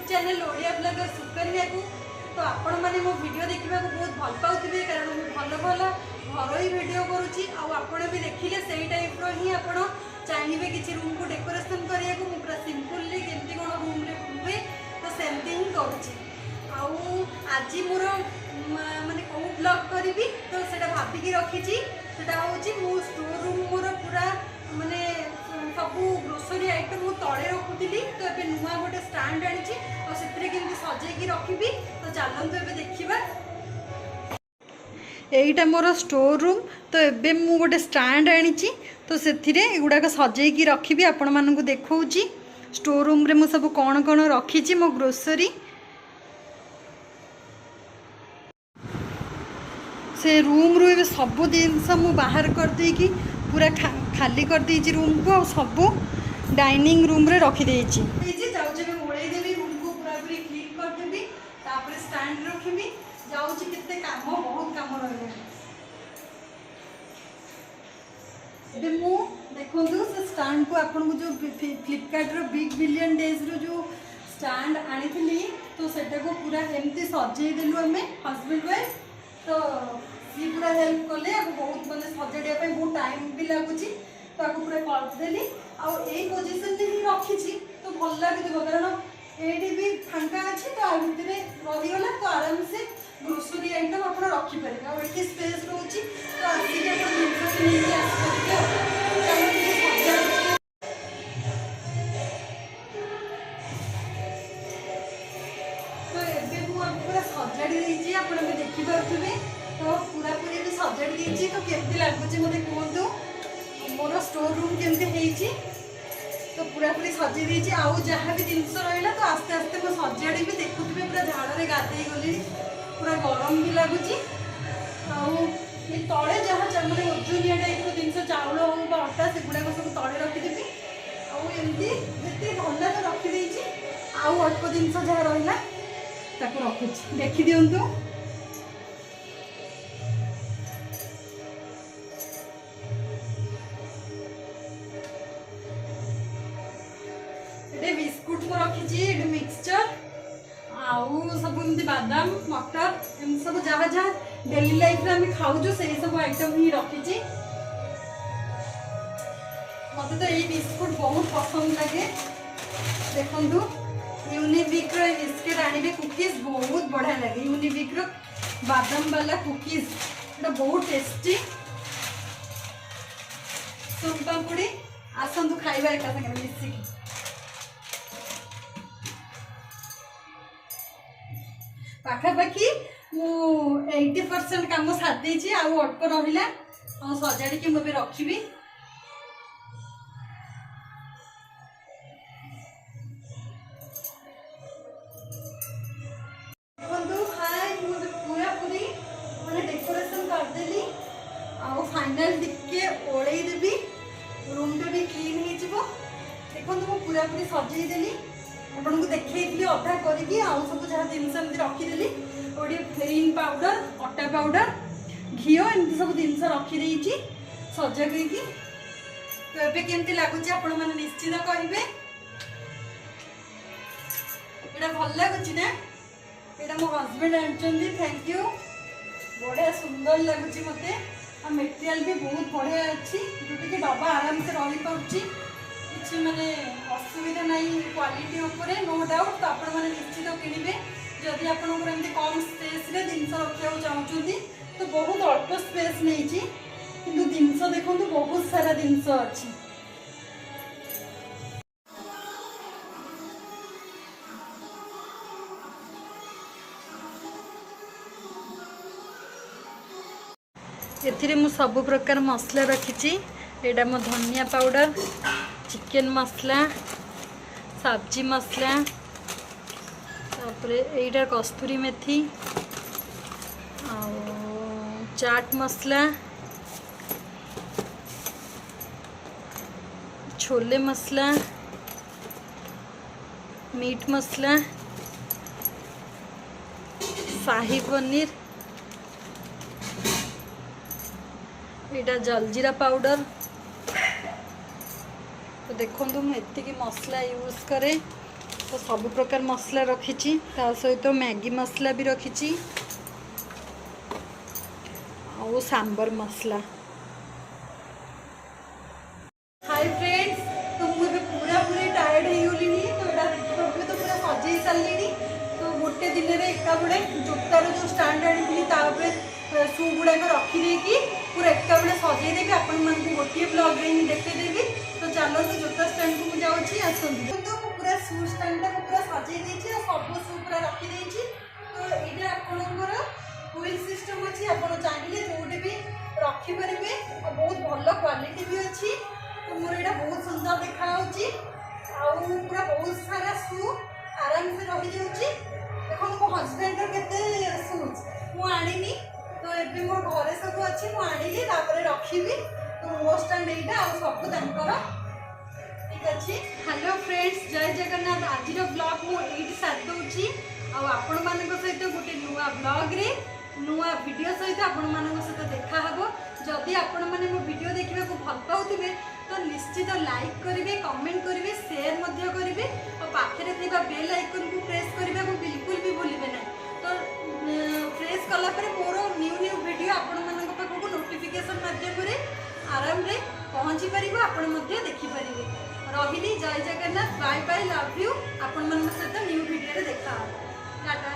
Channel Odia blogger Sukanya को। तो आपण मैंने मो वीडियो देखा बहुत भल पाते कारण मुझे भल भल घरोई वीडियो करुँची आपण भी देखिले से टाइप ही आप चाहिए किसी रूम को डेकोरेशन करने को पूरा सिंपली केमती कौन रूम हुए तो सेमती ही करुँची। आज मोर माने कौ ब्लॉग करी तो सेटा भाविकी रखी हूँ स्टोर रूम मोर पूरा माने सब ग्रोसरी आइटम मु तले रखुली तो ये नुआ गोटे स्टाण्ड आनी केमती सजेकी रखी तो चलतु ए देखा। यहीटा मोर स्टोर रूम तो एबे मु गोटे स्टाण्ड आनी तो से गुड़ाक सजेकी रखी आपण मानक देखा स्टोर रूम रे मु सब कौन कौन रखी मो ग्रोसरी से रूम रू सब जिनस मु बाहर कर देकी पूरा खाली कर देची रूम को सब डाइनिंग रूम रे रखी देची ओळेई देवी रूम को पूरा पूरी क्लीन कर देबी तापर स्टैंड रखिबी जाउची कितने काम बहुत काम रहले एबे मु देखंतु से स्टैंड को आपन को जो फ्लिपकार्ट रो बिग बिलियन डेज रो जो स्टैंड आनी थी तो सेटा को पूरा एमती सजेई देलु हमें हस्बैंड वाइफ तो सी पूरा हेल्प कले बहुत मैंने सजाड़ा बहुत टाइम भी लगुच तो आपको पूरा करदेली आई पोजिशन ही रखी तो भल लगे कारण ये भी फांका अच्छे तो आ भितर रहीगला तो आराम से ग्रोसरी आइटम आप रखिपारे आए स्पेस रोचे तो आसिक तो ये पूरा सजाड़ी देखिए आप देखिपे तो पूरा पूरी भी सजाड़ी देती तो केमती लगुच मत कहतु मोर स्टोर रूम केमती तो पूरा पूरी सजे देती आउ जहाँ भी जिनस रहा तो आस्ते आस्ते मैं सजाड़ी भी देखुवे पूरा झाड़े गाधे गली पूरा गरम भी लगुच तले जहाँ मैंने ओजनिया टाइप जिन चाउल हो अटा से गुड़ाक सब तले रखिदेवी आमती जिते भल तो रखिदे आउ अल्प जिनस जहाँ रहा रखुच देखी दिंतु बिस्कुट को रखी मिक्सचर आउ सब एमती बादाम मटर एम सब जहाँ जहाँ डेली लाइफ रे आम खाऊ से सब आइटम ही रखी मत तो यही बिस्कुट बहुत पसंद लगे देखु यूनिबिक बिस्किट आने कुकीज बहुत बढ़िया लगे यूनिबिक बादाम वाला कुकीज बहुत टेस्टी सोन पापड़ी आसतु खाइबा एका संगे मिसिकी पाखापाखि मु 80% काम सारी आउ अल्प रहा सजाड़ी की मुझे रखी पूरा पूरी मैंने डेकोरेशन करदेली फाइनल टिके ओळेई देवी रूम टा भी क्लीन हो देखो मुझे पूरा पूरी सजेदेली आपन को देखी अधा करके सब जहाँ जिनस रखीदेली गोटे फेरिन पाउडर अटा पाउडर घी एमती सब जिनस रखीदे सजा करके तो ये केमती लगुच आपण मैंने निश्चित कहे यहाँ भल लगुच ना यहाँ मो हजबैंड आनी थैंक यू बढ़िया सुंदर लगुच मत मेटेरियल भी बहुत बढ़िया अच्छी जोटा कि डब्बा आराम से रही पार्टी किसी माने असुविधा नहीं क्वालिटी उपरे नो डाउट तो आपण मैंने निश्चित किणवे जदि आपंकर एमती कम स्पेस रे जिनस रखा चाहते तो बहुत अल्प स्पेस नहीं कि जिनस देखो बहुत सारा जिनस अच्छी एथिरे मु सब प्रकार मसला रखी एटा मो धनिया पाउडर चिकन मसला सब्जी मसला एटा कस्तूरी मेथी चाट मसला छोले मसला मीट मसला शाही पनीर यहाँ जलजीरा पाउडर तो देखो मुझे मसला यूज करे तो सब प्रकार मसला रखी ता सहित मैगी मसला भी रखी और सांबर मसला। हाय फ्रेंड्स, तो मुझे पूरा पूरी टायर्ड होगली तो यहाँ देखिए तो पूरा सजई सारे तो गोटे दिन में एका बड़े जोतार जो स्टाण्ड आनी शू गुड़ाक रखीदे पूरा एका बड़े सजईदेवी आपण मानक गोटे ब्लॉग में देखदेवी। तो चलो से जोता स्टाण्ड को मुझे आसती तो पूरा शू स्टाण्ड टाक पूरा सजई देती सब शू पूरा रखीदे। तो ये आपंकर व्हील सिस्टम अच्छी आप चाहिए जोटे भी रखिपारे बहुत भल क्वालिटी भी अच्छी। तो मोर यहाँ बहुत सुंदर देखा पूरा बहुत सारा शू आराम से रही जाऊँगी। देखो मो हजबैंड के शूज मुझे तो ये मोर घरे सब अच्छी मुझे रखी। तो मो स्टाण्ड यहाँ सब ठीक अच्छे। हेलो फ्रेंड्स, जय जगन्नाथ। आज ब्लॉग मुझे सारी दूसरी आपण मान सहित गोटे नुआ ब्लॉग रे नुआ वीडियो सहित आपण मान सहित देखा हे। जदि आपण मैंने मो वीडियो देखा भल पाते तो निश्चित लाइक करेंगे, कमेंट करेंगे, शेयर करेंगे और पाखे बेल आइकन को प्रेस करने को बिल्कुल भी भूलिए ना। तो प्रेस कलापर मोर न्यू वीडियो आपण मान पाखक नोटिफिकेशन माध्यम आराम रे पहुँची पार आपण देखिपारे। रही जय Jagannath, bye bye, love you. आपण मान सहित न्यू वीडियो देखा टाटा।